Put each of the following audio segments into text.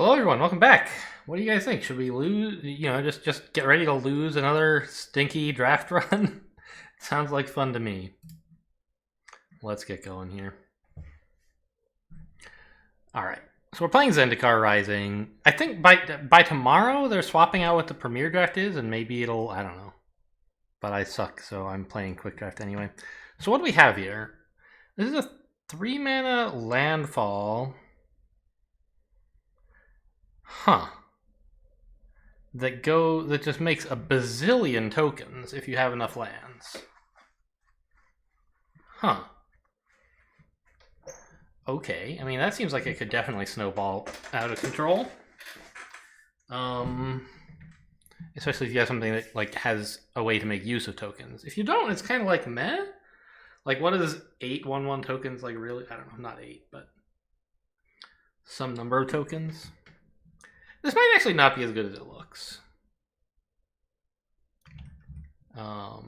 Hello, everyone. Welcome back. What do you guys think? Should we lose? Just get ready to lose another stinky draft run. Sounds like fun to me. Let's get going here. All right. So we're playing Zendikar Rising. I think by tomorrow they're swapping out what the premier draft is, and maybe it'll. I don't know. But I suck, so I'm playing quick draft anyway. So what do we have here? This is a 3-mana landfall. Huh. That just makes a bazillion tokens if you have enough lands. Huh. Okay, I mean that seems like it could definitely snowball out of control. Especially if you have something that like has a way to make use of tokens. If you don't, it's kind of like meh. Like what is 8/1/1 tokens like really? I don't know, not 8, but some number of tokens. This might actually not be as good as it looks. Let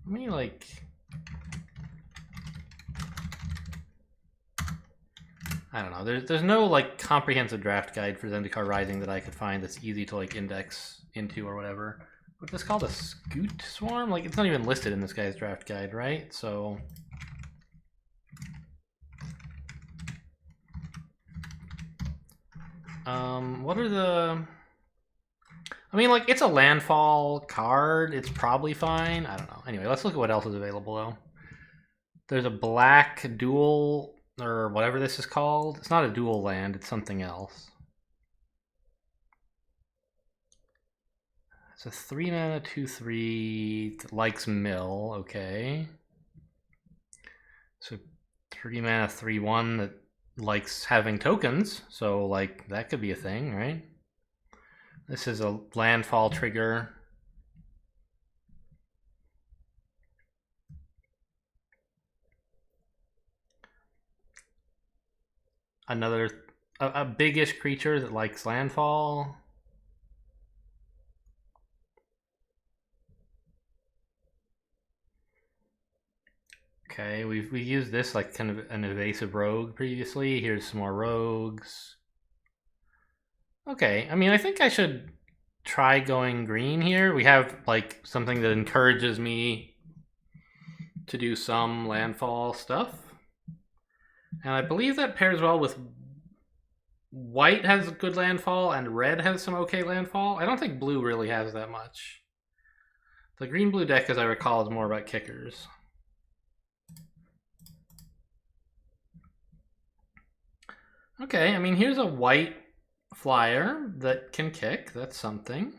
me like... I don't know. There's no like comprehensive draft guide for Zendikar Rising that I could find that's easy to like index into or whatever. What's this called? A scoot swarm? Like it's not even listed in this guy's draft guide, right? So... what are the... I mean, like, it's a landfall card. It's probably fine. I don't know. Anyway, let's look at what else is available, though. There's a black dual, or whatever this is called. It's not a dual land. It's something else. It's a 3-mana 2/3 that likes mill. Okay. So 3-mana 3/1 that likes having tokens, so like that could be a thing, right? This is a landfall trigger. Another a biggish creature that likes landfall. Okay, we've used this like kind of an evasive rogue previously. Here's some more rogues. Okay, I mean, I think I should try going green here. We have like something that encourages me to do some landfall stuff. And I believe that pairs well with white has good landfall and red has some okay landfall. I don't think blue really has that much. The green-blue deck, as I recall, is more about kickers. Okay, I mean, here's a white flyer that can kick. That's something.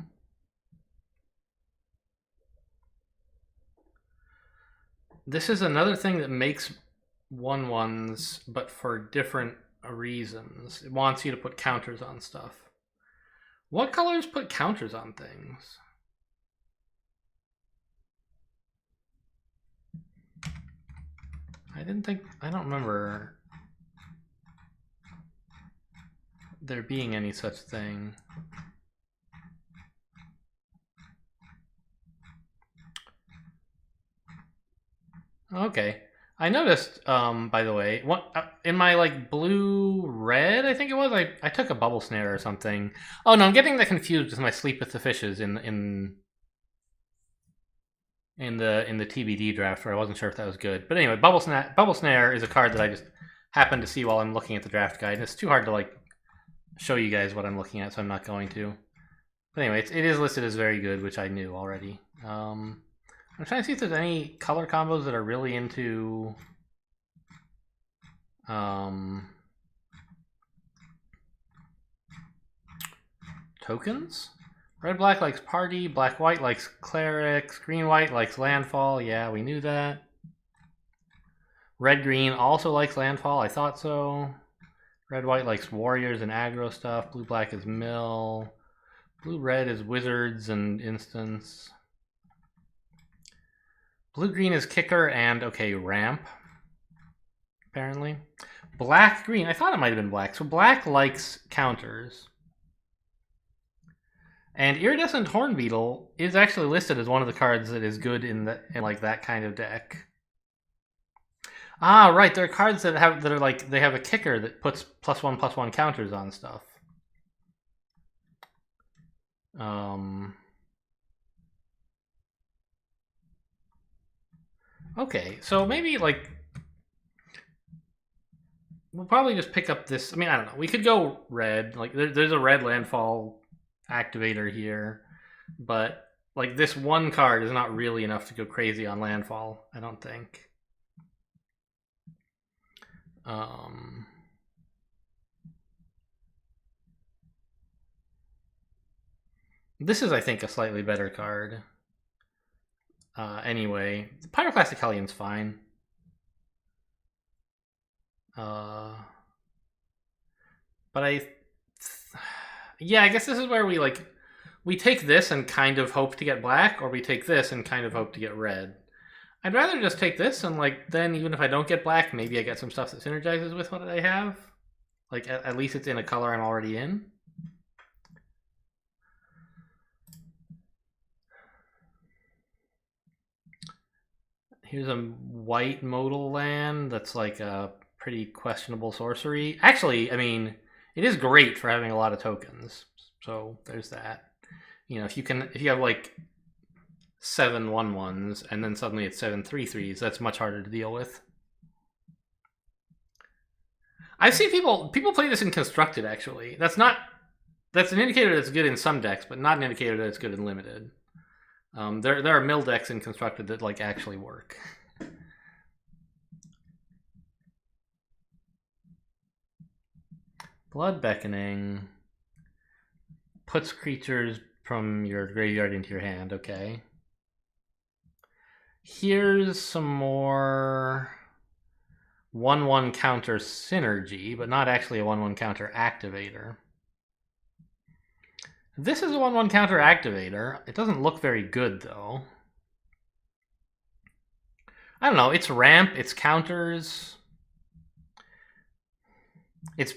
This is another thing that makes 1/1s, but for different reasons. It wants you to put counters on stuff. What colors put counters on things? I don't remember there being any such thing. Okay. I noticed, by the way, in my like blue-red, I think it was, I took a bubble snare or something. Oh no, I'm getting that confused with my Sleep with the Fishes in the TBD draft where I wasn't sure if that was good. But anyway, bubble snare is a card that I just happened to see while I'm looking at the draft guide. It's too hard to like show you guys what I'm looking at, so I'm not going to. But anyway, it is listed as very good, which I knew already. I'm trying to see if there's any color combos that are really into tokens. Red-black likes party, black-white likes clerics, green-white likes landfall. Yeah, we knew that. Red-green also likes landfall. I thought so. Red-white likes warriors and aggro stuff. Blue-black is mill. Blue-red is wizards and instants. Blue-green is kicker and, okay, ramp. Apparently. Black-green. I thought it might have been black. So black likes counters. And Iridescent Hornbeetle is actually listed as one of the cards that is good in like that kind of deck. Ah, right. There are cards that are like they have a kicker that puts +1/+1 counters on stuff. Okay, so maybe like we'll probably just pick up this. I mean, I don't know. We could go red. Like there's a red landfall activator here, but like this one card is not really enough to go crazy on landfall. I don't think. Um, this is, I think, a slightly better card. Anyway, the Pyroclastic Hellion's fine. But yeah, I guess this is where we take this and kind of hope to get black, or we take this and kind of hope to get red. I'd rather just take this and like then even if I don't get black, maybe I get some stuff that synergizes with what I have. Like at least it's in a color I'm already in. Here's a white modal land that's like a pretty questionable sorcery. Actually, I mean, it is great for having a lot of tokens. So there's that. You know, if you have like 7/1/1s and then suddenly it's 7/3/3s, that's much harder to deal with. I've seen people play this in constructed actually. That's an indicator that's good in some decks, but not an indicator that it's good in limited. There are mill decks in constructed that like actually work. Blood Beckoning puts creatures from your graveyard into your hand. Okay. Here's some more 1/1 counter synergy, but not actually a 1/1 counter activator. This is a 1/1 counter activator. It doesn't look very good though. I don't know. It's ramp. It's counters. It's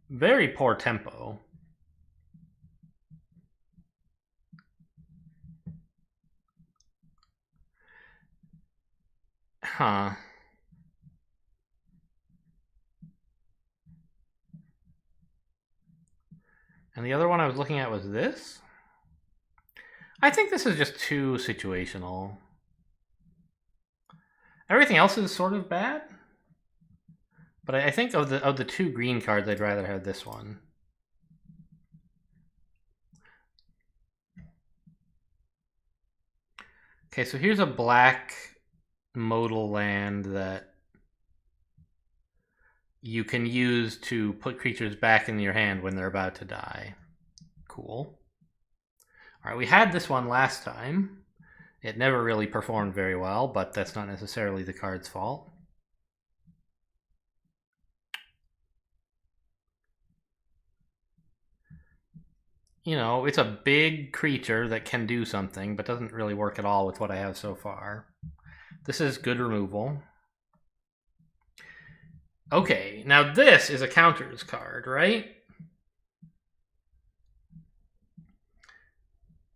very poor tempo. Huh. And the other one I was looking at was this. I think this is just too situational. Everything else is sort of bad. But I think of the two green cards, I'd rather have this one. Okay, so here's a black modal land that you can use to put creatures back in your hand when they're about to die. Cool. All right, we had this one last time. It never really performed very well, but that's not necessarily the card's fault. You know, it's a big creature that can do something, but doesn't really work at all with what I have so far. This is good removal. Okay, now this is a counters card, right?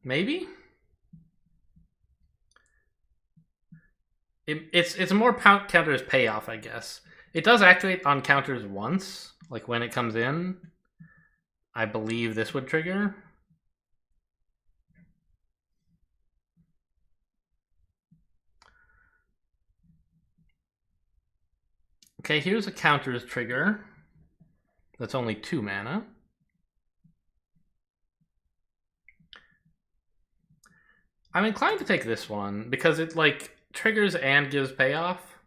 Maybe? It's more counters payoff, I guess. It does activate on counters once, like when it comes in. I believe this would trigger. Okay, here's a counters trigger. That's only 2 mana. I'm inclined to take this one because it like triggers and gives payoff.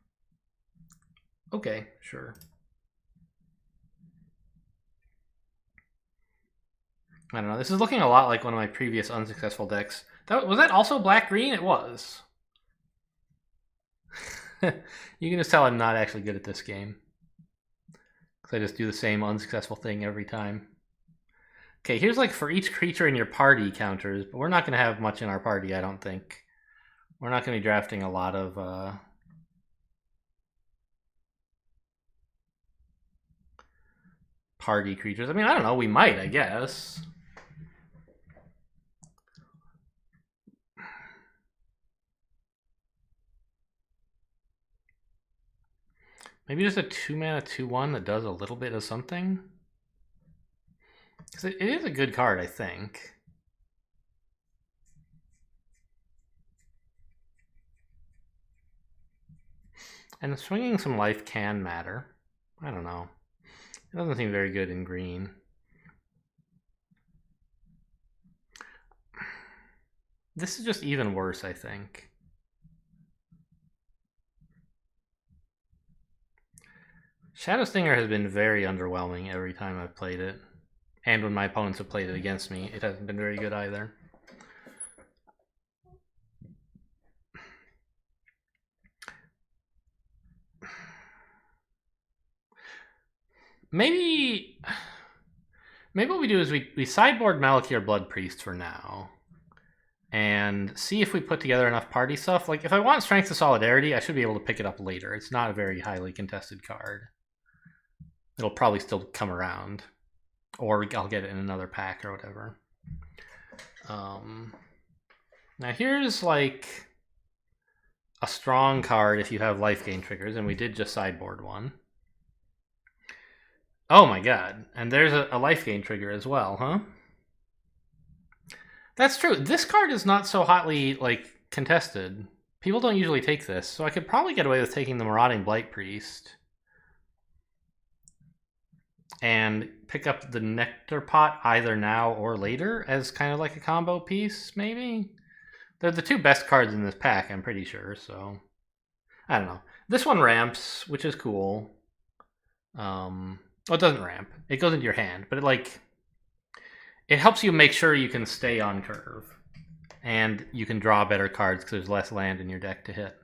Okay, sure. I don't know. This is looking a lot like one of my previous unsuccessful decks. Was that also black-green? It was. You can just tell I'm not actually good at this game. Because I just do the same unsuccessful thing every time. Okay, here's like for each creature in your party counters, but we're not going to have much in our party, I don't think. We're not going to be drafting a lot of party creatures. I mean, I don't know. We might, I guess. Maybe just a 2-mana 2/1 that does a little bit of something. Because it is a good card, I think. And swinging some life can matter. I don't know. It doesn't seem very good in green. This is just even worse, I think. Shadow Stinger has been very underwhelming every time I've played it. And when my opponents have played it against me, it hasn't been very good either. Maybe what we do is we sideboard Malakir Blood Priest for now. And see if we put together enough party stuff. Like, if I want Strength of Solidarity, I should be able to pick it up later. It's not a very highly contested card. It'll probably still come around. Or I'll get it in another pack or whatever. Now here's like a strong card if you have life gain triggers, and we did just sideboard one. Oh my god, and there's a life gain trigger as well, huh? That's true. This card is not so hotly, like, contested. People don't usually take this, so I could probably get away with taking the Marauding Blight Priest. And pick up the Nectar Pot either now or later as kind of like a combo piece, maybe? They're the two best cards in this pack, I'm pretty sure, so... I don't know. This one ramps, which is cool. Well, it doesn't ramp. It goes into your hand, but it helps you make sure you can stay on curve. And you can draw better cards because there's less land in your deck to hit.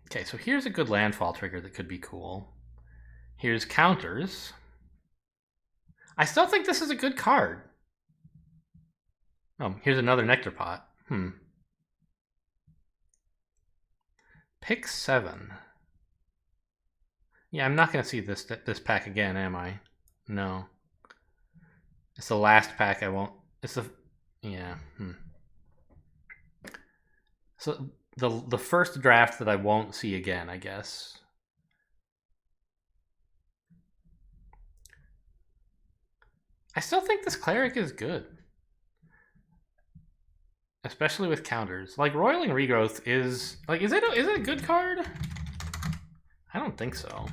Okay, so here's a good landfall trigger that could be cool. Here's counters. I still think this is a good card. Oh, here's another Nectar Pot. Pick 7. Yeah, I'm not going to see this pack again, am I? No. It's the last pack I won't... It's the... Yeah. So, the first draft that I won't see again, I guess. I still think this Cleric is good. Especially with counters. Like, Roiling Regrowth is... Like, is it a good card? I don't think so.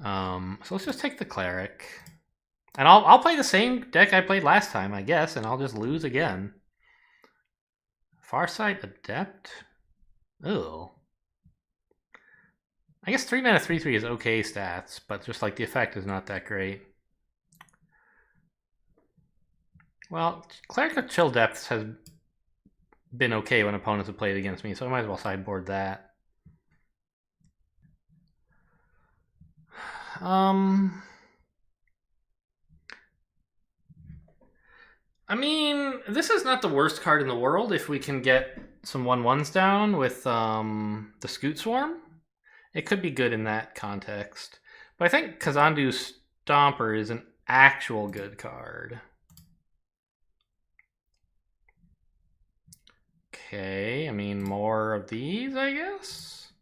So let's just take the Cleric. And I'll play the same deck I played last time, I guess, and I'll just lose again. Farsight Adept? Ew. I guess 3 mana 3/3 is okay stats, but just like the effect is not that great. Well, Cleric of Chill Depths has been okay when opponents have played against me, so I might as well sideboard that. I mean, this is not the worst card in the world if we can get some 1/1s down with the Scoot Swarm. It could be good in that context. But I think Kazandu Stomper is an actual good card. Okay, I mean, more of these, I guess?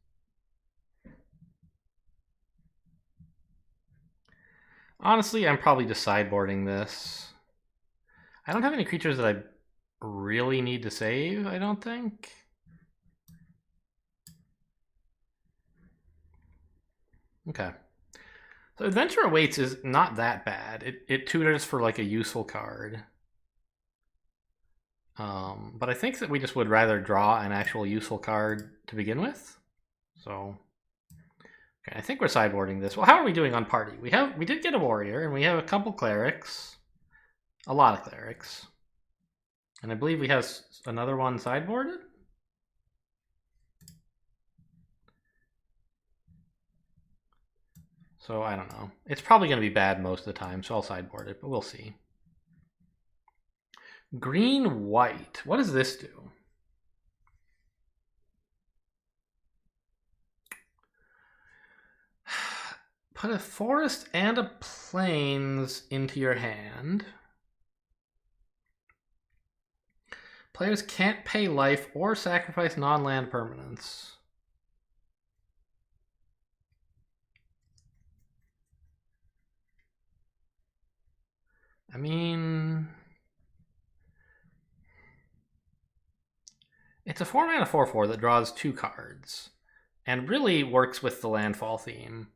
Honestly, I'm probably just sideboarding this. I don't have any creatures that I really need to save, I don't think. Okay. So Adventure Awaits is not that bad. It tutors for like a useful card. But I think that we just would rather draw an actual useful card to begin with. So, okay, I think we're sideboarding this. Well, how are we doing on party? We did get a warrior, and we have a couple clerics, a lot of clerics, and I believe we have another one sideboarded. So I don't know. It's probably going to be bad most of the time, so I'll sideboard it, but we'll see. Green, white. What does this do? Put a forest and a plains into your hand. Players can't pay life or sacrifice non-land permanents. I mean, it's a 4-mana 4/4 that draws 2 cards and really works with the landfall theme.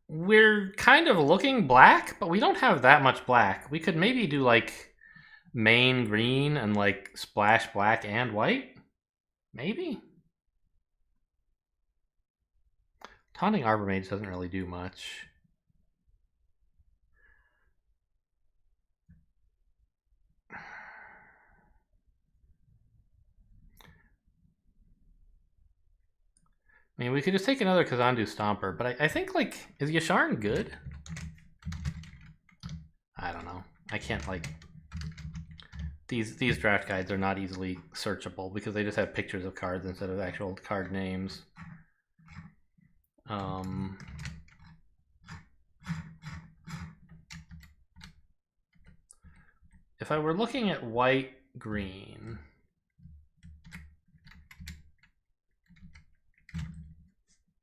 We're kind of looking black, but we don't have that much black. We could maybe do like main green and like splash black and white. Maybe. Taunting Arbormage doesn't really do much. I mean, we could just take another Kazandu Stomper, but I think, like, is Yasharn good? I don't know. I can't, like... These draft guides are not easily searchable because they just have pictures of cards instead of actual card names. If I were looking at white-green...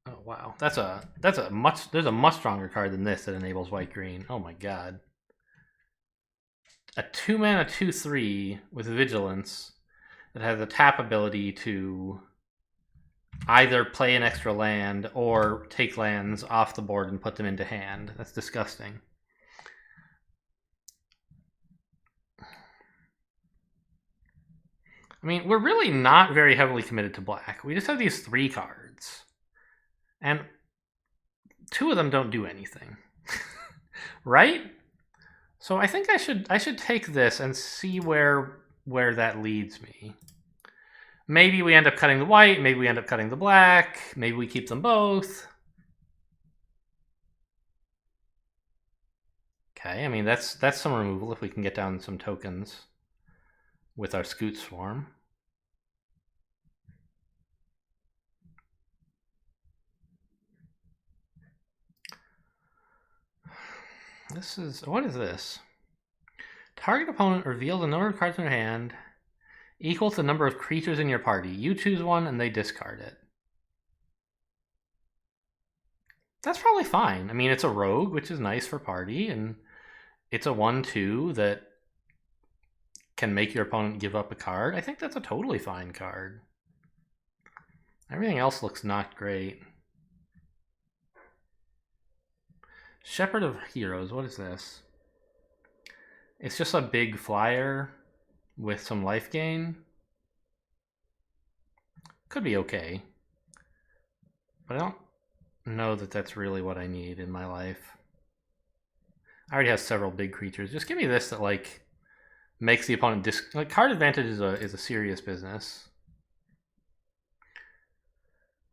Oh wow, there's a much stronger card than this that enables white green. Oh my god. A 2-mana 2/3 with vigilance that has a tap ability to either play an extra land or take lands off the board and put them into hand. That's disgusting. I mean, we're really not very heavily committed to black. We just have these 3 cards. And 2 of them don't do anything. Right? So I think I should take this and see where that leads me. Maybe we end up cutting the white, maybe we end up cutting the black, maybe we keep them both. Okay, I mean that's some removal if we can get down some tokens with our Scoot Swarm. What is this? Target opponent reveals the number of cards in their hand equal to the number of creatures in your party. You choose one and they discard it. That's probably fine. I mean, it's a rogue, which is nice for party, and it's a 1/2 that can make your opponent give up a card. I think that's a totally fine card. Everything else looks not great. Shepherd of Heroes, what is this? It's just a big flyer with some life gain. Could be okay. But I don't know that that's really what I need in my life. I already have several big creatures. Just give me this that, like, makes the opponent like, card advantage is a serious business.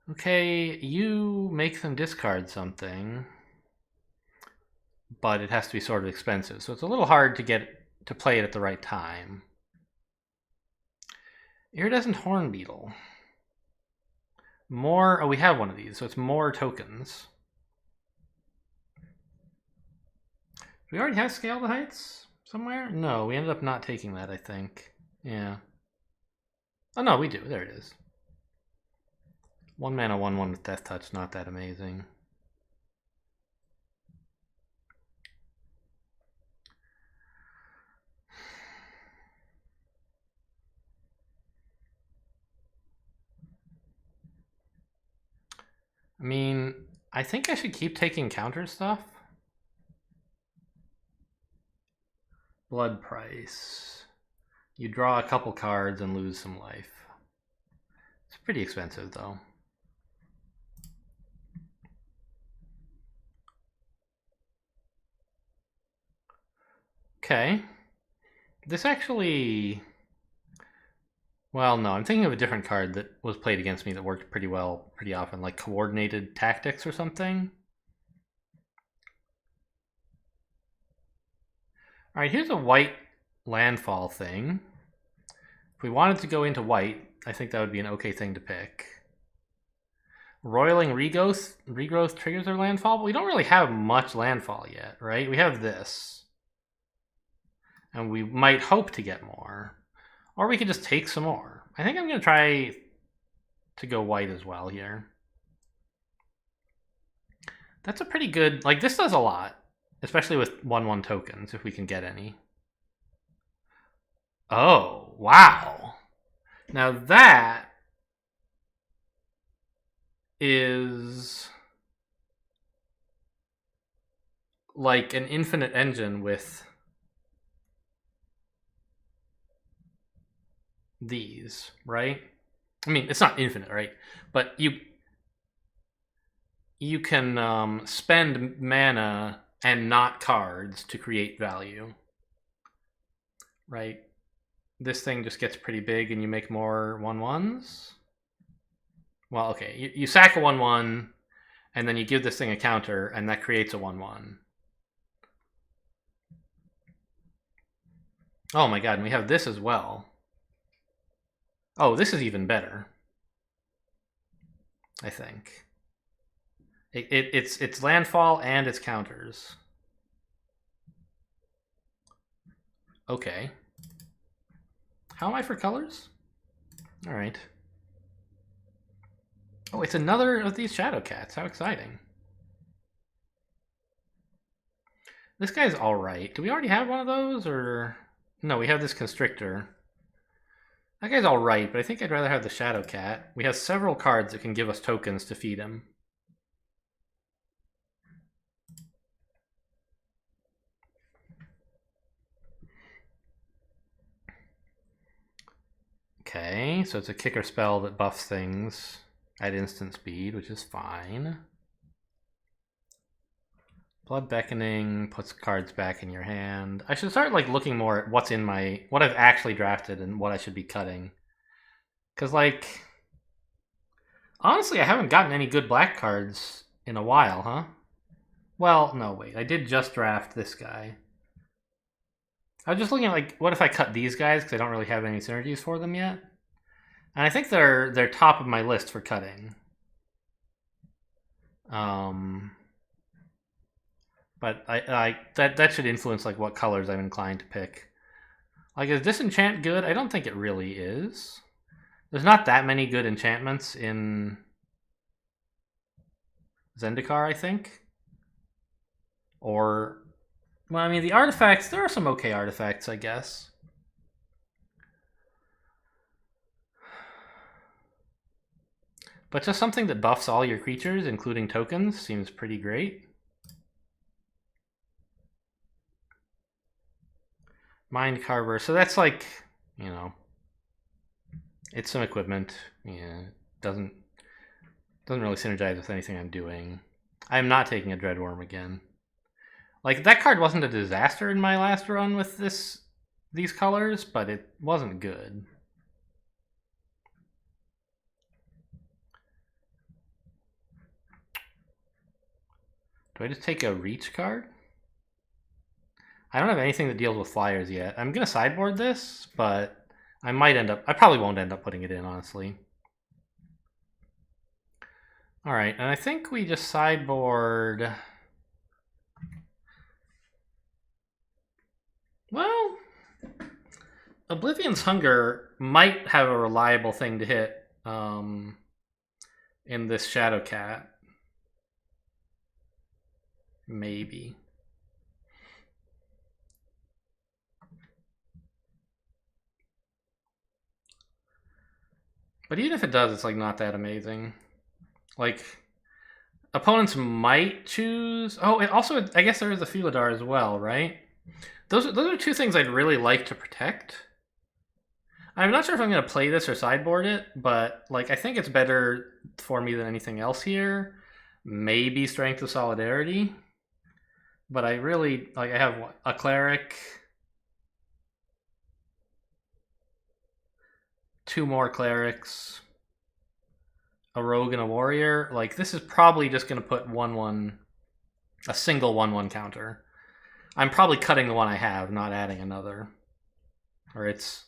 Okay, you make them discard something, but it has to be sort of expensive, so it's a little hard to get to play it at the right time. Iridescent Hornbeetle. More. Oh, we have one of these, so it's more tokens. Do we already have Scale the Heights somewhere? No, we ended up not taking that, I think. Yeah. Oh no, we do. There it is. 1 mana 1/1 with Death Touch, not that amazing. I mean, I think I should keep taking counter stuff. Blood Price. You draw a couple cards and lose some life. It's pretty expensive, though. Okay. This actually... Well, no, I'm thinking of a different card that was played against me that worked pretty well, pretty often, like Coordinated Tactics or something. Alright, here's a white landfall thing. If we wanted to go into white, I think that would be an okay thing to pick. Roiling Regrowth triggers our landfall, but we don't really have much landfall yet, right? We have this. And we might hope to get more. Or we could just take some more. I think I'm going to try to go white as well here. That's a pretty good... Like, this does a lot. Especially with 1/1 tokens, if we can get any. Oh, wow. Now that is like an infinite engine with these, right? I mean, it's not infinite, right? But you can spend mana and not cards to create value, right? This thing just gets pretty big and you make more 1/1s. Well, okay, you sack a 1/1 and then you give this thing a counter and that creates a 1/1. Oh my god, and we have this as well. Oh, this is even better, I think. It's landfall and it's counters. Okay. How am I for colors? All right. Oh, it's another of these Shadow Cats. How exciting. This guy's all right. Do we already have one of those, or... No, we have this Constrictor. That guy's all right, but I think I'd rather have the Shadow Cat. We have several cards that can give us tokens to feed him. Okay, so it's a kicker spell that buffs things at instant speed, which is fine. Blood Beckoning puts cards back in your hand. I should start like looking more at what's in my... what I've actually drafted and what I should be cutting. Because, like... honestly, I haven't gotten any good black cards in a while, huh? Well, no, wait. I did just draft this guy. I was just looking at, like, what if I cut these guys, because I don't really have any synergies for them yet? And I think they're top of my list for cutting. But that should influence, like, what colors I'm inclined to pick. Like, is Disenchant good? I don't think it really is. There's not that many good enchantments in Zendikar, I think. Or... well, I mean, the artifacts, there are some okay artifacts, I guess. But just something that buffs all your creatures, including tokens, seems pretty great. Mind Carver, so that's like, you know, it's some equipment. Yeah, doesn't really synergize with anything I'm doing. I'm not taking a Dreadworm again. Like, that card wasn't a disaster in my last run with these colors, but it wasn't good. Do I just take a reach card? I don't have anything that deals with flyers yet. I'm going to sideboard this, but I might end up... I probably won't end up putting it in, honestly. Alright, and I think we just sideboard... well, Oblivion's Hunger might have a reliable thing to hit in this Shadow Cat. Maybe. But even if it does, it's like not that amazing. Like, opponents might choose... oh, and also, I guess there is a Felidar as well, right? Those are two things I'd really like to protect. I'm not sure if I'm going to play this or sideboard it, but like I think it's better for me than anything else here. Maybe Strength of Solidarity. But I really... like, I have what, a Cleric... 2 more Clerics... a Rogue and a Warrior. Like, this is probably just going to put 1/1... a single 1/1 counter. I'm probably cutting the one I have, not adding another. Or it's...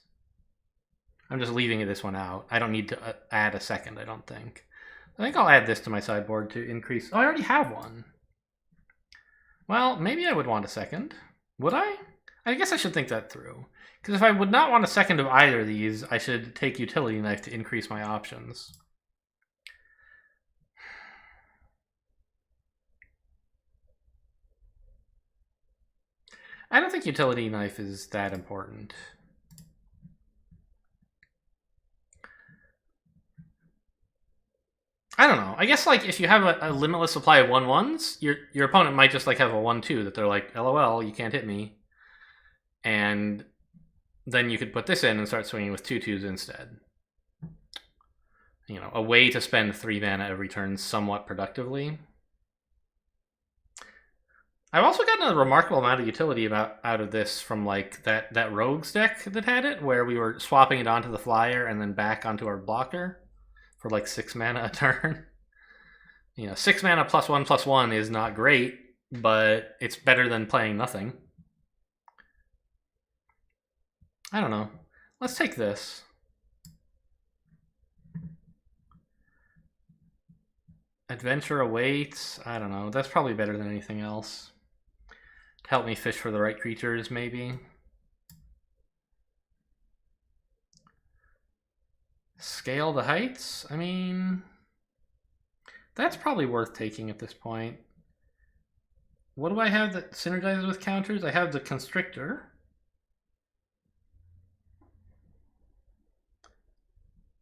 I'm just leaving this one out. I don't need to add a second, I don't think. I think I'll add this to my sideboard to increase... oh, I already have one. Well, maybe I would want a second. Would I? I guess I should think that through. Because if I would not want a second of either of these, I should take Utility Knife to increase my options. I don't think Utility Knife is that important. I don't know. I guess like if you have a limitless supply of 1/1s, your opponent might just like have a 1/2 that they're like, LOL, you can't hit me. And then you could put this in and start swinging with 2/2s instead. You know, a way to spend 3 mana every turn somewhat productively. I've also gotten a remarkable amount of utility out of this from like that rogues deck that had it, where we were swapping it onto the flyer and then back onto our blocker for like 6 mana a turn. You know, 6 mana +1/+1 is not great, but it's better than playing nothing. I don't know. Let's take this. Adventure awaits. I don't know. That's probably better than anything else. To help me fish for the right creatures, maybe. Scale the heights? I mean, that's probably worth taking at this point. What do I have that synergizes with counters? I have the Constrictor.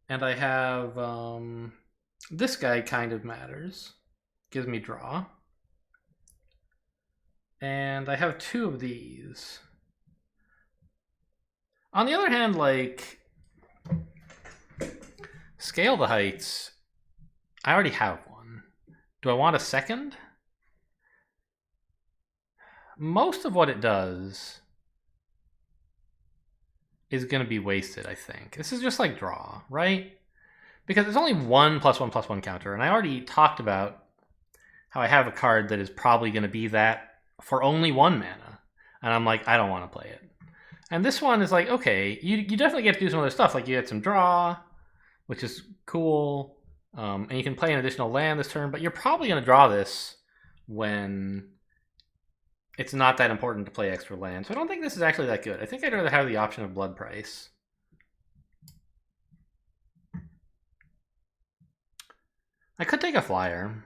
And I have this guy kind of matters. Gives me draw. And I have 2 of these. On the other hand, like, Scale the Heights, I already have one. Do I want a second? Most of what it does is going to be wasted, I think. This is just like draw, right? Because it's only 1 +1/+1 counter, and I already talked about how I have a card that is probably going to be that for only 1 mana. And I'm like, I don't want to play it. And this one is like, okay, you definitely get to do some other stuff. Like you get some draw, which is cool. And you can play an additional land this turn, but you're probably going to draw this when it's not that important to play extra land. So I don't think this is actually that good. I think I'd rather have the option of Blood Price. I could take a flyer.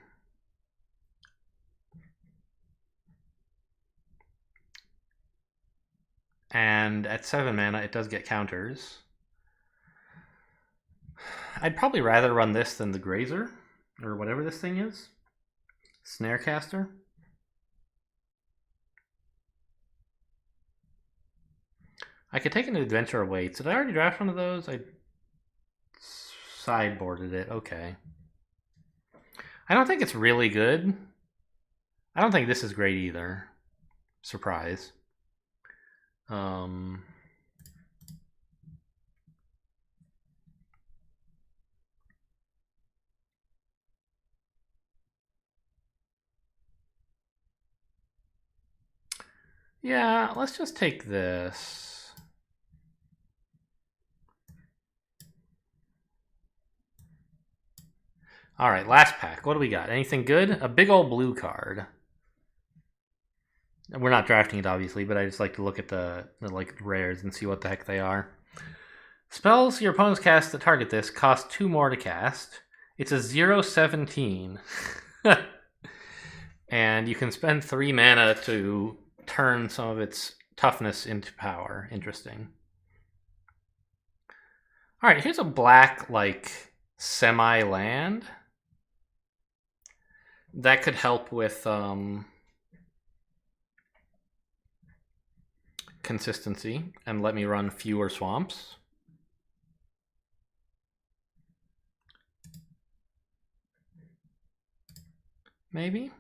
And at 7 mana, it does get counters. I'd probably rather run this than the Grazer, or whatever this thing is. Snarecaster. I could take an Adventure Awaits. Did I already draft one of those? I sideboarded it. Okay. I don't think it's really good. I don't think this is great either. Surprise. Yeah, let's just take this. All right, last pack. What do we got? Anything good? A big old blue card. We're not drafting it, obviously, but I just like to look at the like rares and see what the heck they are. Spells your opponents cast that target this cost 2 more to cast. It's a 0/17. And you can spend 3 mana to turn some of its toughness into power. Interesting. All right, here's a black, like, semi-land. That could help with consistency and let me run fewer swamps. Maybe.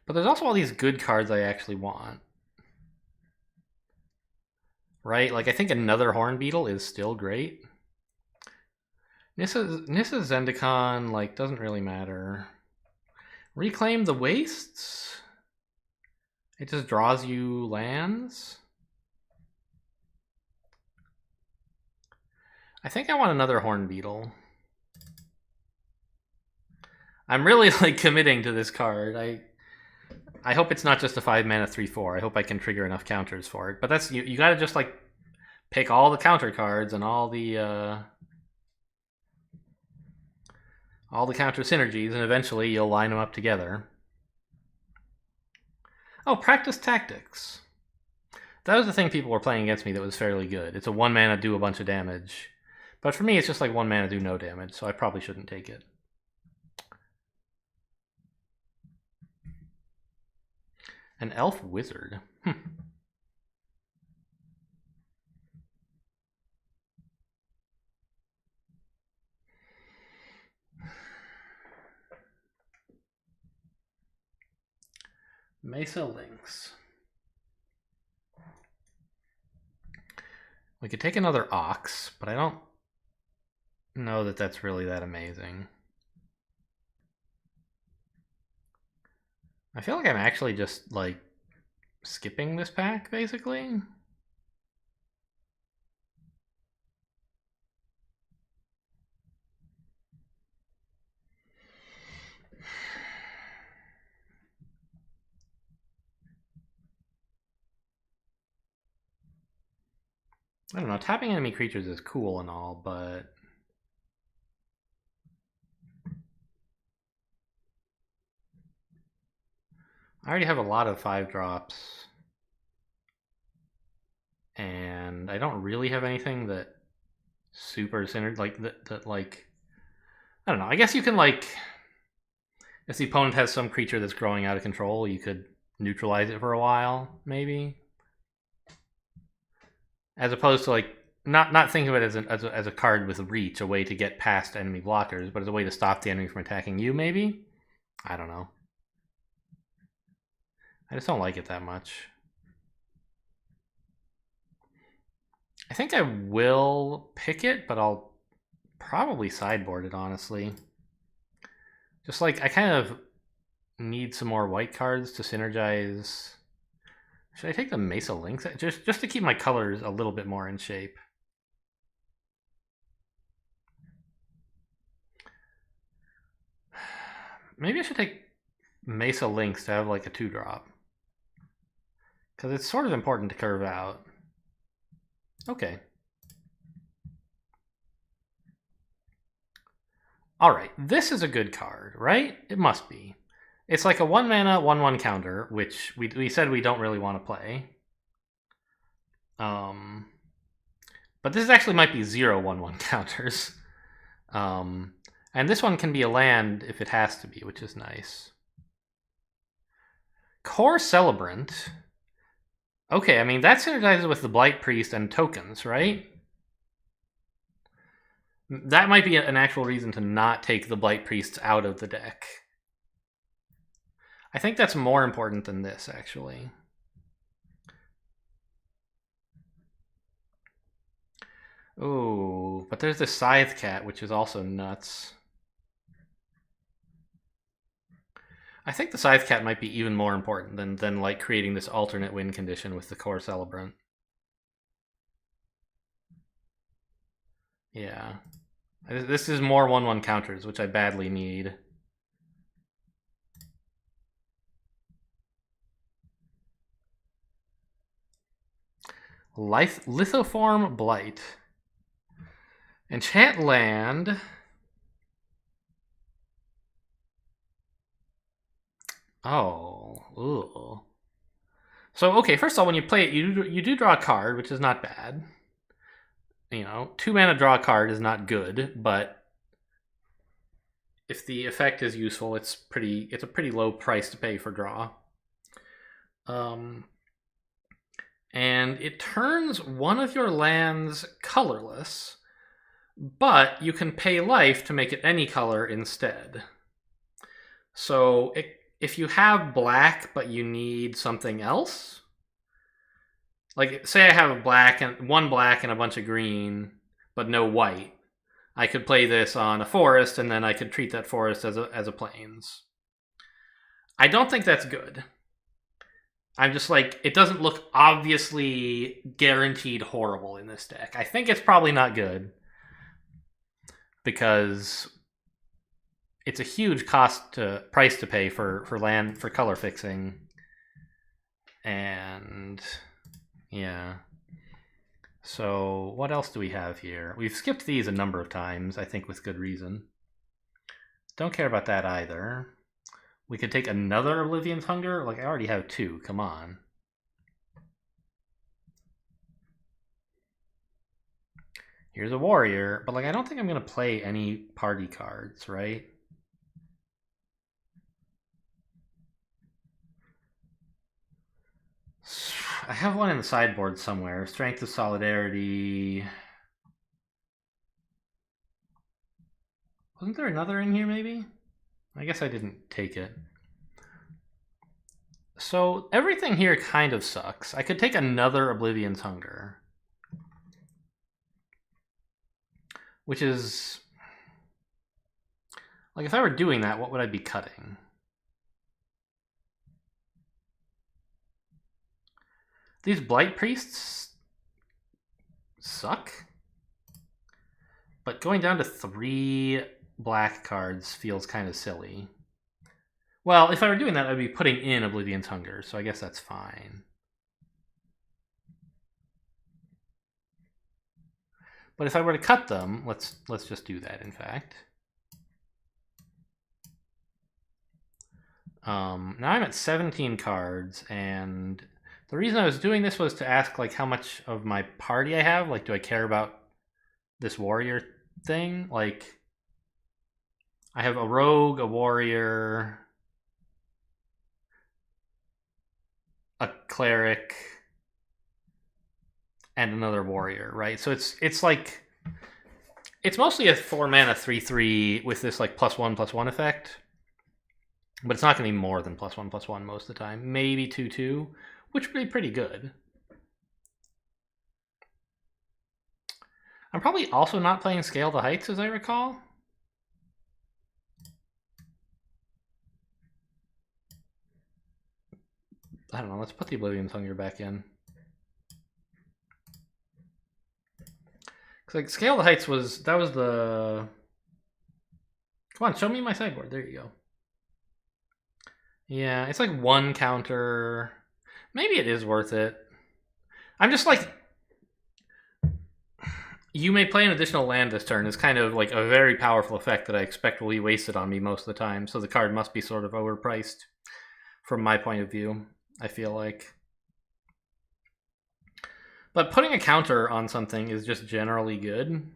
But there's also all these good cards I actually want. Right? Like, I think another Horn Beetle is still great. Nissa Zendikon, like, doesn't really matter. Reclaim the Wastes? It just draws you lands? I think I want another Horn Beetle. I'm really, like, committing to this card. I hope it's not just a 5 mana 3/4. I hope I can trigger enough counters for it. But that's you gotta just like pick all the counter cards and all the counter synergies, and eventually you'll line them up together. Oh, practice tactics. That was the thing people were playing against me that was fairly good. It's a 1 mana do a bunch of damage. But for me, it's just like 1 mana do no damage, so I probably shouldn't take it. An elf wizard. Mesa Lynx. We could take another Ox, but I don't know that that's really that amazing. I feel like I'm actually just, like, skipping this pack, basically. I don't know, tapping enemy creatures is cool and all, but I already have a lot of 5-drops. And I don't really have anything that super synergy, like, that like, I don't know, I guess you can, like, if the opponent has some creature that's growing out of control, you could neutralize it for a while, maybe. As opposed to, like, not think of it as a card with reach, a way to get past enemy blockers, but as a way to stop the enemy from attacking you, maybe? I don't know. I just don't like it that much. I think I will pick it, but I'll probably sideboard it, honestly. Just like, I kind of need some more white cards to synergize. Should I take the Mesa Lynx? Just to keep my colors a little bit more in shape. Maybe I should take Mesa Lynx to have like a 2-drop. Because it's sort of important to curve out. Okay. Alright, this is a good card, right? It must be. It's like a 1 mana, 1/1 counter, which we said we don't really want to play. But this actually might be 0 1/1 counters. And this one can be a land if it has to be, which is nice. Core Celebrant. Okay, I mean, that synergizes with the Blight Priest and tokens, right? That might be an actual reason to not take the Blight Priests out of the deck. I think that's more important than this, actually. Oh, but there's the Scythe Cat, which is also nuts. I think the Scythe Cat might be even more important than like creating this alternate win condition with the Core Celebrant. Yeah. This is more 1/1 counters, which I badly need. Lithoform Blight. Enchant land. Oh, ooh. So, okay, first of all, when you play it, you do draw a card, which is not bad. You know, 2 mana draw a card is not good, but if the effect is useful, it's a pretty low price to pay for draw. And it turns one of your lands colorless, but you can pay life to make it any color instead. So if you have black, but you need something else, like say I have one black and a bunch of green, but no white, I could play this on a forest, and then I could treat that forest as a plains. I don't think that's good. I'm just like, it doesn't look obviously guaranteed horrible in this deck. I think it's probably not good because it's a huge price to pay for land for color fixing. And yeah. So what else do we have here? We've skipped these a number of times, I think with good reason. Don't care about that either. We could take another Oblivion's Hunger. Like, I already have 2. Come on. Here's a warrior, but like I don't think I'm gonna play any party cards, right? I have one in the sideboard somewhere. Strength of Solidarity. Wasn't there another in here, maybe? I guess I didn't take it. So everything here kind of sucks. I could take another Oblivion's Hunger, which is... like, if I were doing that, what would I be cutting? These Blight Priests suck. But going down to 3 black cards feels kind of silly. Well, if I were doing that, I'd be putting in Oblivion's Hunger, so I guess that's fine. But if I were to cut them, let's just do that, in fact. Now I'm at 17 cards, and the reason I was doing this was to ask like how much of my party I have. Like, do I care about this warrior thing? Like, I have a rogue, a warrior, a cleric, and another warrior, right? So it's like, it's mostly a 4 mana 3/3 with this like +1/+1 effect, but it's not going to be more than +1/+1 most of the time. Maybe 2/2, which would be pretty good. I'm probably also not playing Scale the Heights, as I recall. I don't know. Let's put the Oblivion's Hunger back in. Cause like Scale the Heights was the. Come on, show me my sideboard. There you go. Yeah, it's like 1 counter. Maybe it is worth it. I'm just like, you may play an additional land this turn is kind of like a very powerful effect that I expect will be wasted on me most of the time. So the card must be sort of overpriced from my point of view, I feel like. But putting a counter on something is just generally good.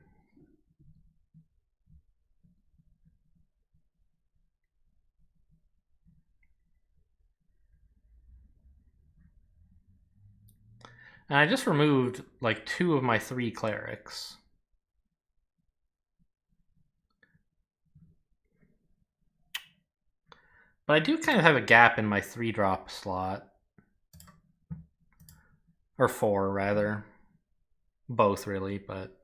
And I just removed like 2 of my 3 clerics. But I do kind of have a gap in my 3-drop slot. Or 4, rather. Both, really, but...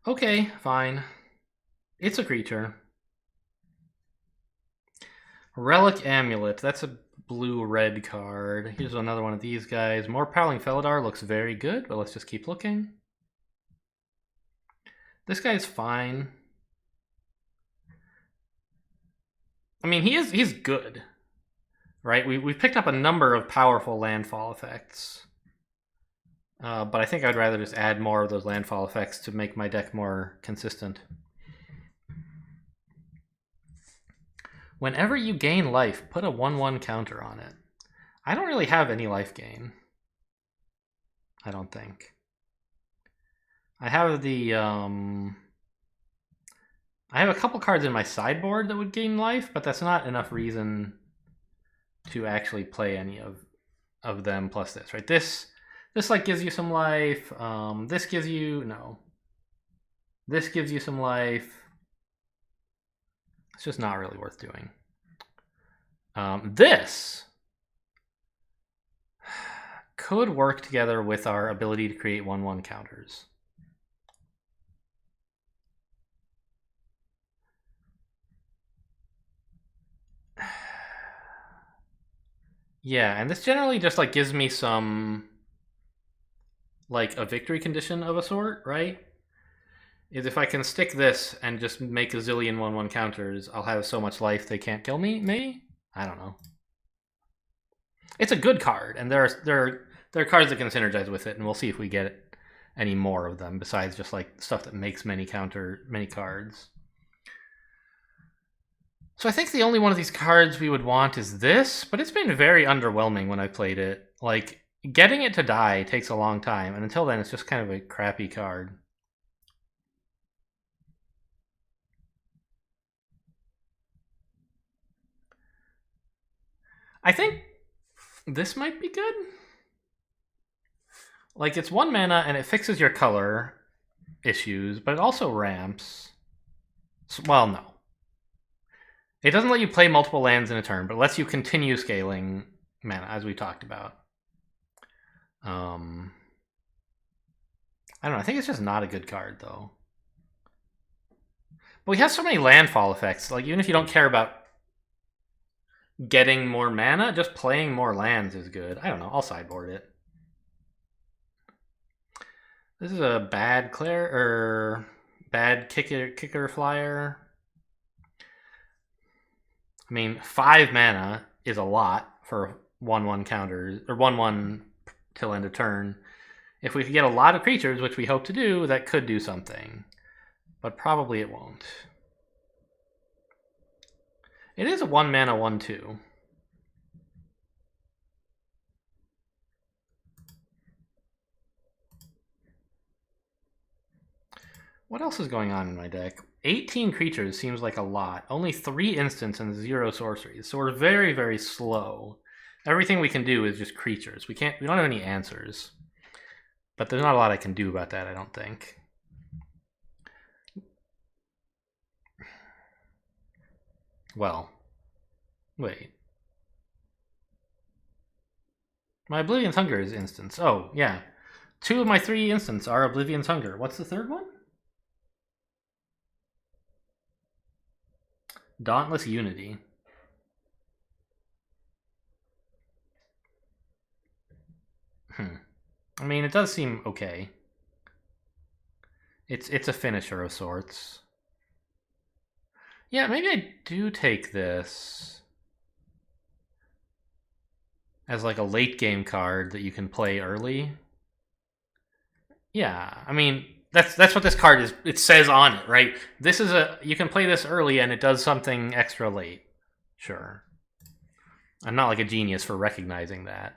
okay, fine. It's a creature. Relic Amulet. That's a blue-red card. Here's another one of these guys. More Prowling Felidar looks very good, but let's just keep looking. This guy's fine. I mean, he's good, right? We've picked up a number of powerful landfall effects. But I think I'd rather just add more of those landfall effects to make my deck more consistent. Whenever you gain life, put a 1/1 counter on it. I don't really have any life gain. I don't think. I have the... I have a couple cards in my sideboard that would gain life, but that's not enough reason to actually play any of them plus this, right? This like gives you some life. This gives you... no. This gives you some life. It's just not really worth doing. This could work together with our ability to create 1/1 counters. Yeah, and this generally just like gives me some like a victory condition of a sort, right? Is if I can stick this and just make a zillion 1/1 counters, I'll have so much life they can't kill me, maybe? I don't know. it's a good card, and there are cards that can synergize with it, and we'll see if we get any more of them besides just like stuff that makes many cards. So I think the only one of these cards we would want is this, but it's been very underwhelming when I played it. Like, getting it to die takes a long time, and until then it's just kind of a crappy card. I think this might be good. Like, it's 1 mana and it fixes your color issues, but it also ramps. Well, no. It doesn't let you play multiple lands in a turn, but it lets you continue scaling mana, as we talked about. I don't know. I think it's just not a good card, though. But we have so many landfall effects. Like, even if you don't care about getting more mana, just playing more lands is good. I don't know. I'll sideboard it. This is a bad bad kicker flyer. I mean, 5 mana is a lot for 1/1 counters, or 1/1 till end of turn. If we could get a lot of creatures, which we hope to do, that could do something. But probably it won't. It is a 1 mana 1/2. What else is going on in my deck? 18 creatures seems like a lot. Only 3 instants and 0 sorceries. So we're very, very slow. Everything we can do is just creatures. We don't have any answers. But there's not a lot I can do about that, I don't think. Well, wait. My Oblivion's Hunger is instants. Oh, yeah. 2 of my 3 instants are Oblivion's Hunger. What's the third one? Dauntless Unity. I mean, it does seem okay. It's a finisher of sorts. Yeah, maybe I do take this as like a late game card that you can play early. Yeah, I mean, that's what this card is. It says on it, right? This is you can play this early and it does something extra late. Sure. I'm not like a genius for recognizing that.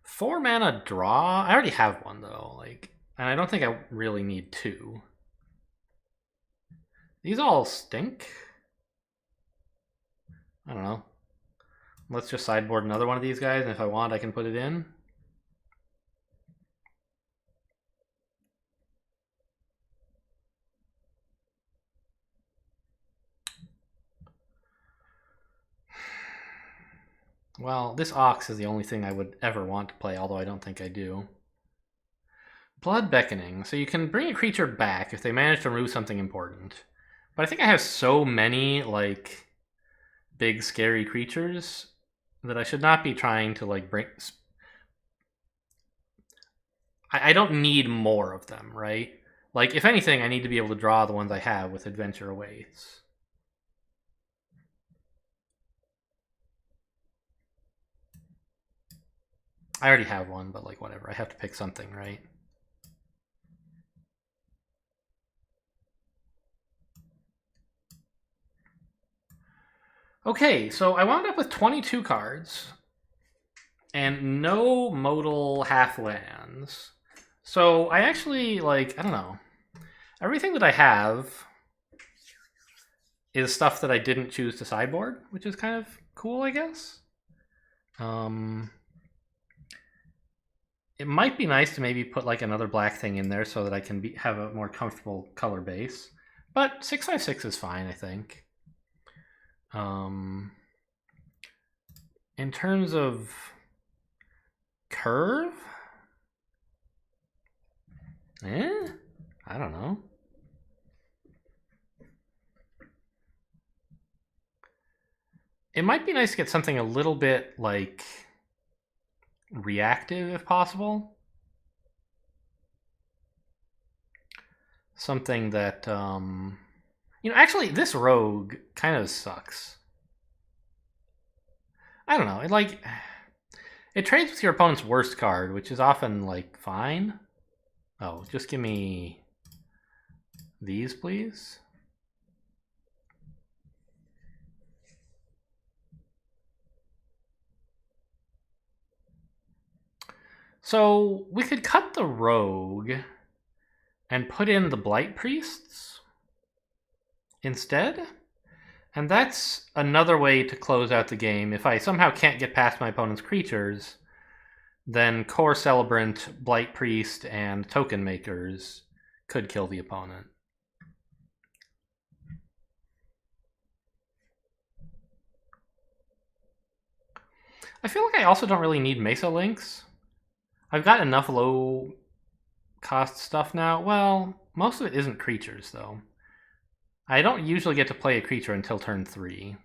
4 mana draw. I already have one though, and I don't think I really need 2. These all stink. I don't know. Let's just sideboard another one of these guys, and if I want, I can put it in. Well, this Ox is the only thing I would ever want to play, although I don't think I do. Blood Beckoning. So you can bring a creature back if they manage to remove something important. But I think I have so many, big scary creatures that I should not be trying to, bring... I don't need more of them, right? If anything, I need to be able to draw the ones I have with Adventure Awaits. I already have one, but whatever. I have to pick something, right? Okay, so I wound up with 22 cards and no modal half lands. So I actually, I don't know. Everything that I have is stuff that I didn't choose to sideboard, which is kind of cool, I guess. It might be nice to maybe put another black thing in there so that I can have a more comfortable color base. But 6/6 is fine, I think. In terms of curve, I don't know. It might be nice to get something a little bit reactive if possible. something that, actually, this rogue kind of sucks. I don't know. It trades with your opponent's worst card, which is often, like, fine. Oh, just give me these, please. So we could cut the rogue and put in the Blight Priests instead. And that's another way to close out the game. If I somehow can't get past my opponent's creatures, then Core Celebrant, Blight Priest, and Token Makers could kill the opponent. I feel like I also don't really need Mesa Links. I've got enough low cost stuff now. Well, most of it isn't creatures, though. I don't usually get to play a creature until turn 3.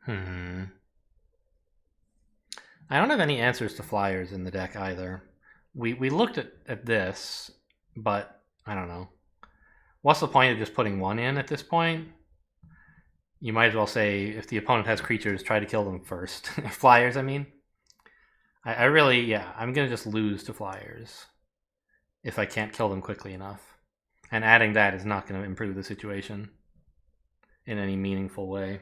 I don't have any answers to flyers in the deck either. We looked at this, but I don't know. What's the point of just putting one in at this point? You might as well say, if the opponent has creatures, try to kill them first. Flyers, I mean. I really, yeah, I'm going to just lose to flyers if I can't kill them quickly enough. And adding that is not going to improve the situation in any meaningful way.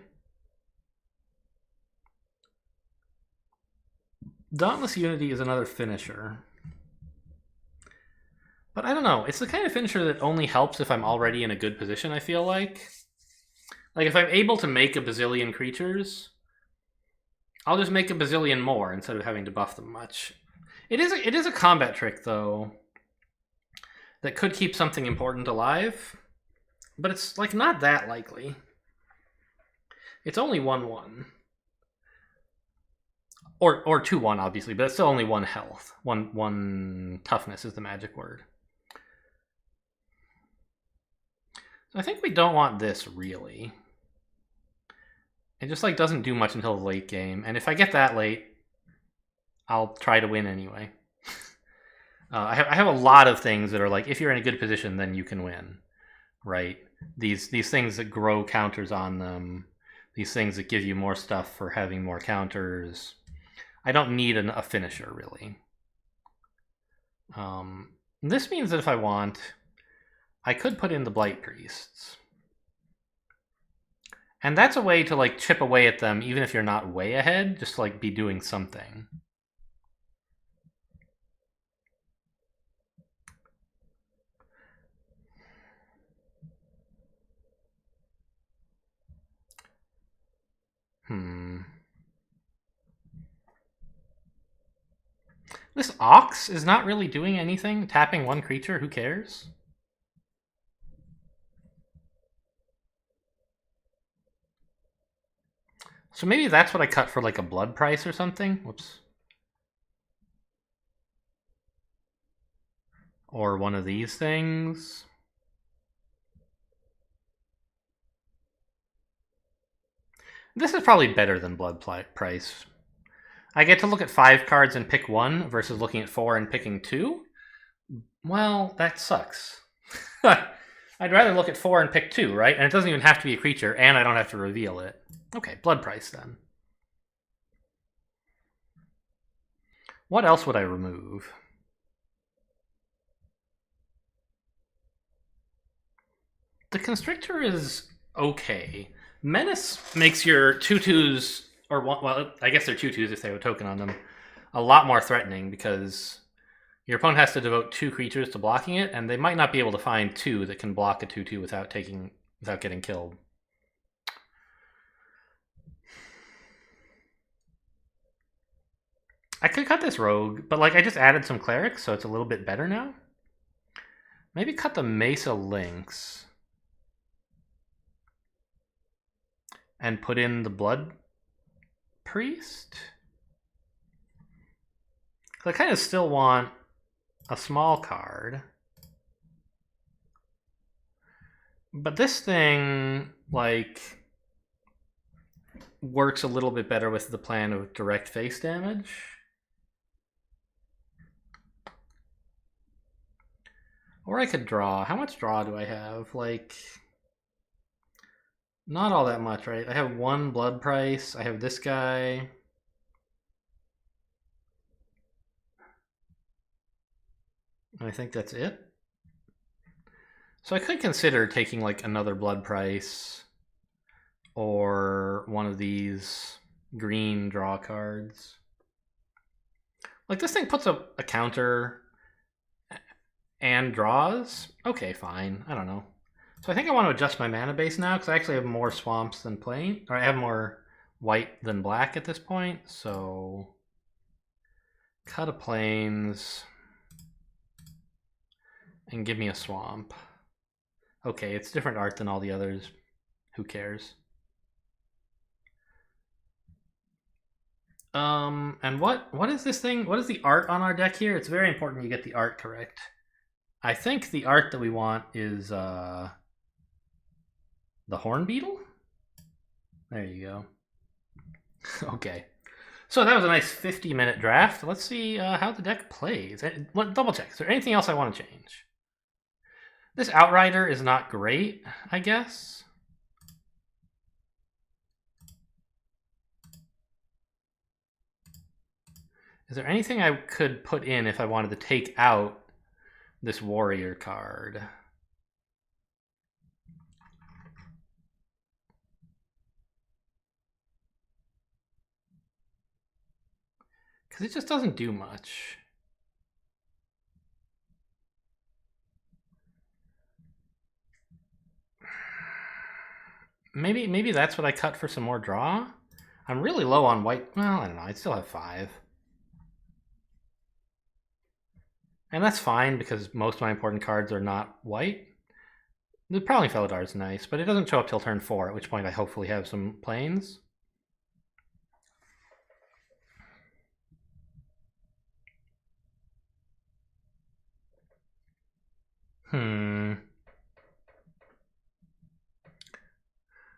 Dauntless Unity is another finisher. But I don't know, it's the kind of finisher that only helps if I'm already in a good position, I feel like. Like, if I'm able to make a bazillion creatures, I'll just make a bazillion more instead of having to buff them much. It is a combat trick, though, that could keep something important alive, but it's, like, not that likely. It's only 1/1. Or 2/1, obviously, but it's still only 1 health. One toughness is the magic word. So I think we don't want this, really. It just, like, doesn't do much until the late game, and if I get that late, I'll try to win anyway. I have a lot of things that are like, if you're in a good position, then you can win, right? These things that grow counters on them, these things that give you more stuff for having more counters. I don't need a finisher, really. This means that if I want, I could put in the Blight Priests. And that's a way to, like, chip away at them, even if you're not way ahead, just to, like, be doing something. This Ox is not really doing anything. Tapping one creature, who cares? So maybe that's what I cut for, like, a blood price or something. Whoops. Or one of these things. This is probably better than blood price. I get to look at 5 cards and pick 1 versus looking at 4 and picking 2. Well, that sucks. I'd rather look at 4 and pick 2, right? And it doesn't even have to be a creature, and I don't have to reveal it. Okay, blood price then. What else would I remove? The Constrictor is okay. Menace makes your 2/2s, or, well, I guess they're 2/2s if they have a token on them, a lot more threatening, because your opponent has to devote 2 creatures to blocking it, and they might not be able to find 2 that can block a 2/2 without getting killed. I could cut this rogue, but, like, I just added some clerics, so it's a little bit better now. Maybe cut the Mesa Lynx and put in the Blood Priest. I kind of still want a small card. But this thing, like, works a little bit better with the plan of direct face damage. Or I could draw. How much draw do I have? Like, not all that much, right? I have 1 blood price. I have this guy. And I think that's it. So I could consider taking like another blood price or one of these green draw cards. Like this thing puts a counter and draws. Okay, fine. I don't know. So I think I want to adjust my mana base now because I actually have more swamps than plain, or I have more white than black at this point. So cut a plains and give me a swamp. Okay, it's different art than all the others. Who cares? And what is this thing? What is the art on our deck here? It's very important you get the art correct. I think the art that we want is the horn beetle. There you go. Okay. So that was a nice 50-minute draft. Let's see how the deck plays. Double check. Is there anything else I want to change? This Outrider is not great, I guess. Is there anything I could put in if I wanted to take out this warrior card? Because it just doesn't do much. Maybe that's what I cut for some more draw? I'm really low on white. Well, I don't know. I still have 5. And that's fine because most of my important cards are not white. The Prowling Felidar is nice, but it doesn't show up till turn 4, at which point I hopefully have some plains.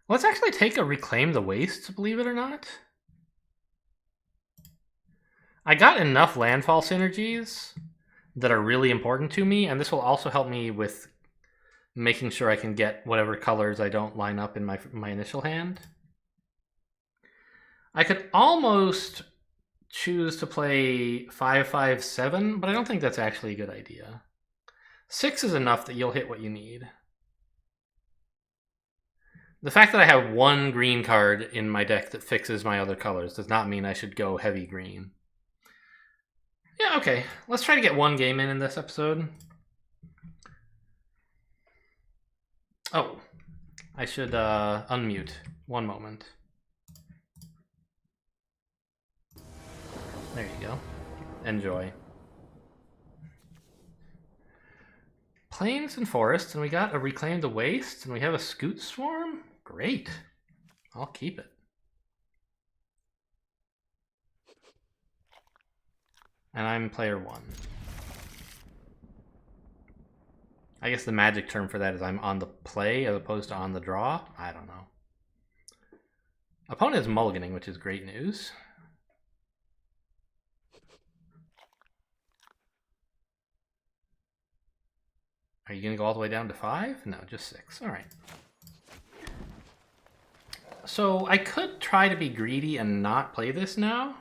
Let's actually take a Reclaim the Wastes, believe it or not. I got enough landfall synergies that are really important to me, and this will also help me with making sure I can get whatever colors I don't line up in my initial hand. I could almost choose to play 5/5/7, but I don't think that's actually a good idea. 6 is enough that you'll hit what you need. The fact that I have 1 green card in my deck that fixes my other colors does not mean I should go heavy green. Yeah, okay. Let's try to get 1 game in this episode. Oh, I should unmute. 1 moment. There you go. Enjoy. Plains and forests, and we got a Reclaim the Waste, and we have a Scoot Swarm? Great. I'll keep it. And I'm player 1. I guess the magic term for that is I'm on the play as opposed to on the draw. I don't know. Opponent is mulliganing, which is great news. Are you going to go all the way down to 5? No, just 6. All right. So I could try to be greedy and not play this now.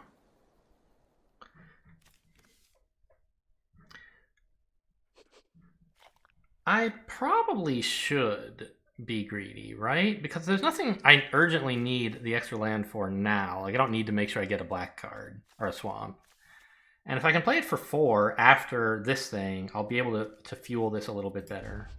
I probably should be greedy, right? Because there's nothing I urgently need the extra land for now. Like I don't need to make sure I get a black card or a swamp. And if I can play it for 4 after this thing, I'll be able to fuel this a little bit better.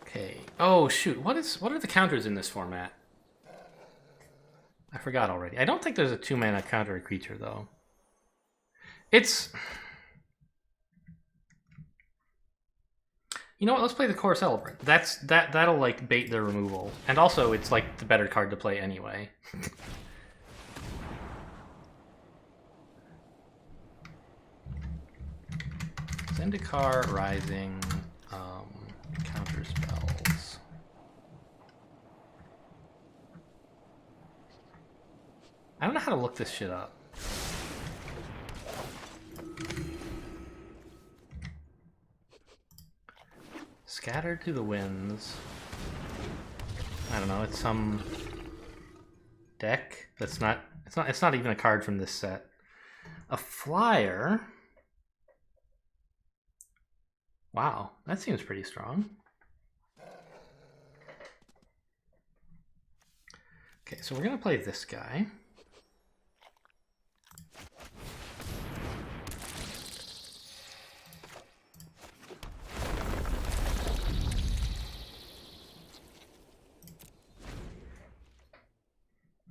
Okay. Oh shoot! What are the counters in this format? I forgot already. I don't think there's a 2-mana counter a creature though. It's. You know what? Let's play the Core Celebrant. That'll like bait their removal, and also it's like the better card to play anyway. Zendikar Rising, counter spells. I don't know how to look this shit up. Scattered to the winds. I don't know, it's some deck that's not it's not even a card from this set. A flyer. Wow, that seems pretty strong. Okay, so we're gonna play this guy.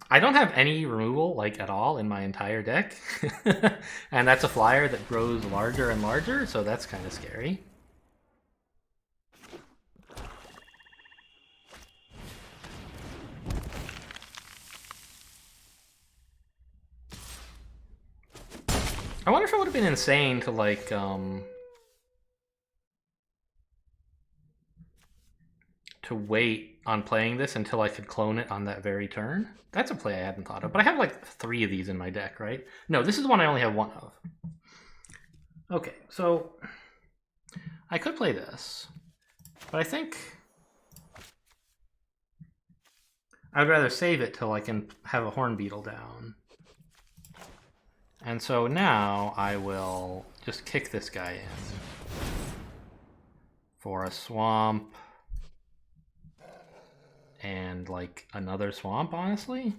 I don't have any removal, like, at all in my entire deck. And that's a flyer that grows larger and larger, so that's kind of scary. I wonder if it would have been insane to, like, to wait on playing this until I could clone it on that very turn. That's a play I hadn't thought of. But I have like 3 of these in my deck, right? No, this is the one I only have 1 of. Okay, so I could play this, but I think I'd rather save it till I can have a Horn Beetle down. And so now I will just kick this guy in for a swamp. And like another swamp, honestly.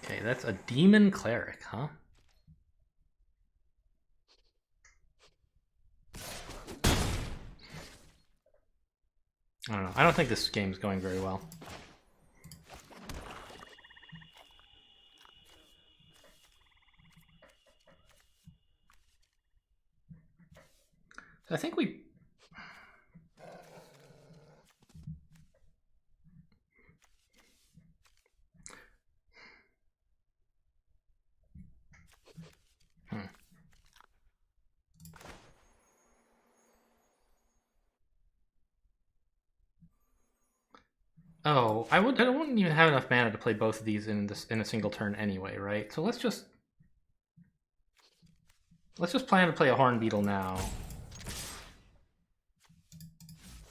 Okay, that's a demon cleric, huh? I don't know. I don't think this game's going very well. I think we... Oh, I wouldn't even have enough mana to play both of these in a single turn anyway, right? So let's just plan to play a Horn Beetle now.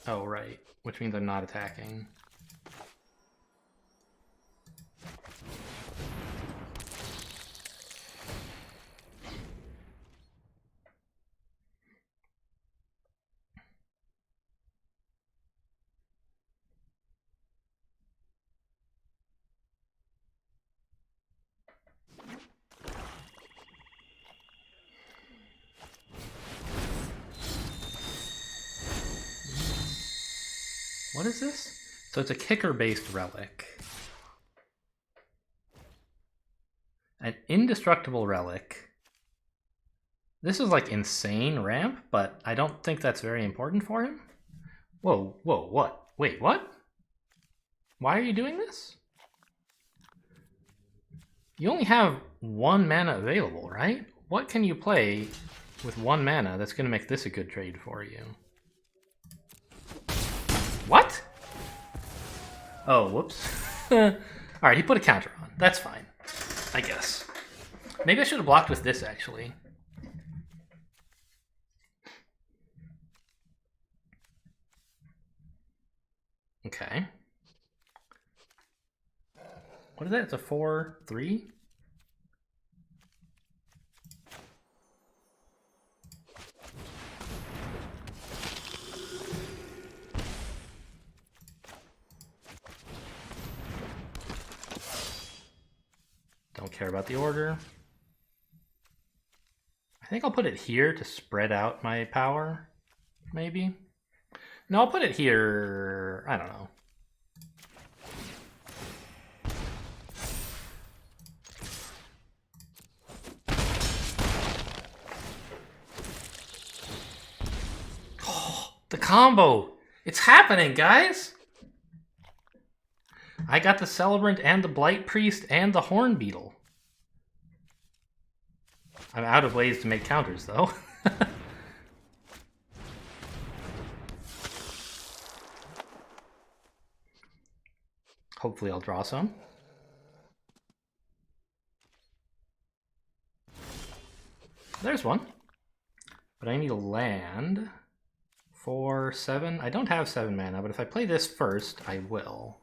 Oh, right, which means I'm not attacking. What is this? So it's a kicker-based relic. An indestructible relic. This is like insane ramp, but I don't think that's very important for him. Whoa, whoa, what? Wait, what? Why are you doing this? You only have 1 mana available, right? What can you play with 1 mana that's going to make this a good trade for you? What? Oh, whoops. Alright, he put a counter on. That's fine, I guess. Maybe I should have blocked with this, actually. Okay. What is that? It's a 4/3? Don't care about the order. I think I'll put it here to spread out my power, maybe. No, I'll put it here. I don't know. The combo! It's happening, guys! I got the Celebrant and the Blight Priest and the Horn Beetle. I'm out of ways to make counters, though. Hopefully I'll draw some. There's one. But I need a land for 7. I don't have 7 mana, but if I play this first, I will.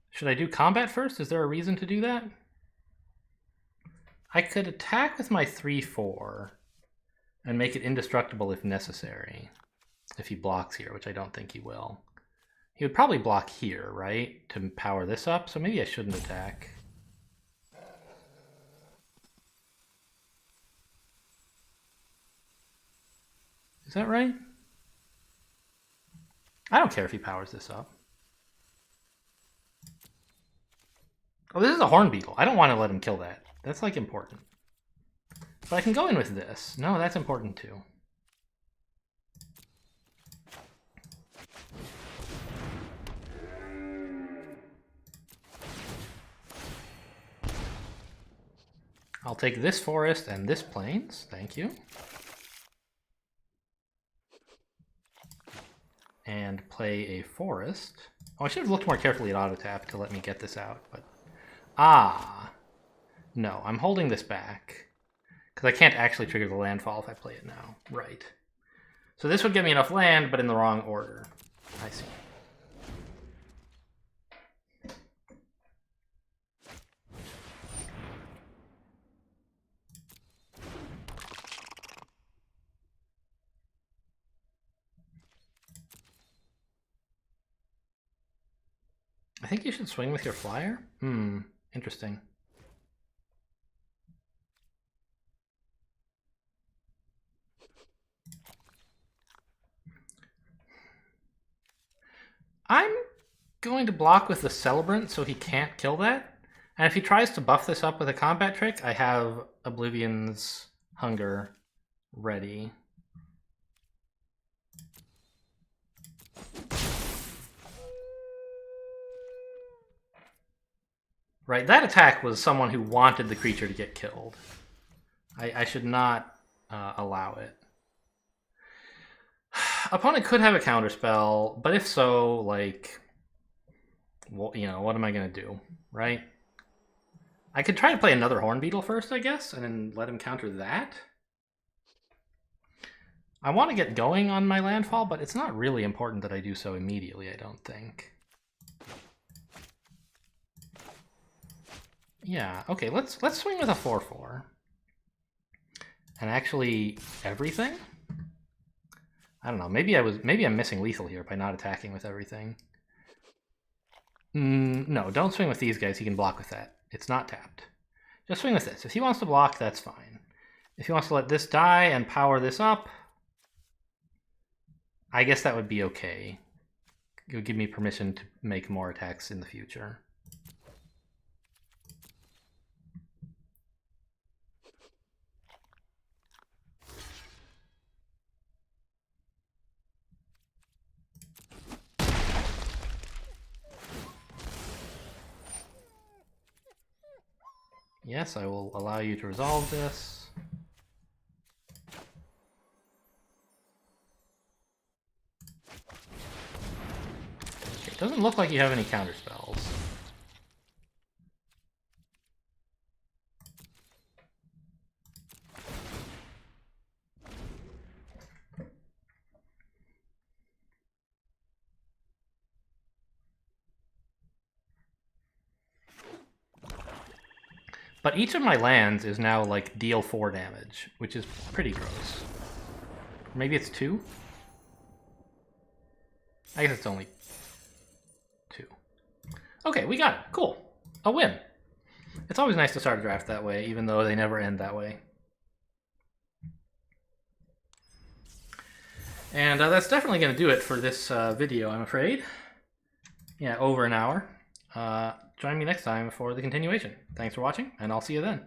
Should I do combat first? Is there a reason to do that? I could attack with my 3/4 and make it indestructible if necessary. If he blocks here, which I don't think he will. He would probably block here, right? To power this up, so maybe I shouldn't attack. Is that right? I don't care if he powers this up. Oh, this is a Horn Beetle. I don't want to let him kill that. That's, like, important. But I can go in with this. No, that's important, too. I'll take this forest and this plains. Thank you. And play a forest. Oh, I should have looked more carefully at auto tap to let me get this out, but... Ah! No, I'm holding this back. Because I can't actually trigger the landfall if I play it now. Right. So this would give me enough land, but in the wrong order. I see. I think you should swing with your flyer? Interesting. I'm going to block with the Celebrant so he can't kill that. And if he tries to buff this up with a combat trick, I have Oblivion's Hunger ready. Right, that attack was someone who wanted the creature to get killed. I should not allow it. Opponent could have a counterspell, but if so, like, well, you know, what am I going to do, right? I could try to play another Horn Beetle first, I guess, and then let him counter that. I want to get going on my landfall, but it's not really important that I do so immediately, I don't think. Yeah, okay, let's swing with a 4/4. And actually everything? I don't know, maybe I'm missing lethal here by not attacking with everything. No, don't swing with these guys, he can block with that. It's not tapped. Just swing with this. If he wants to block, that's fine. If he wants to let this die and power this up, I guess that would be okay. It would give me permission to make more attacks in the future. Yes, I will allow you to resolve this. It doesn't look like you have any counterspells. But each of my lands is now, like, deal 4 damage, which is pretty gross. Maybe it's 2? I guess it's only 2. Okay, we got it. Cool. A win. It's always nice to start a draft that way, even though they never end that way. And that's definitely going to do it for this video, I'm afraid. Yeah, over an hour. join me next time for the continuation. Thanks for watching, and I'll see you then.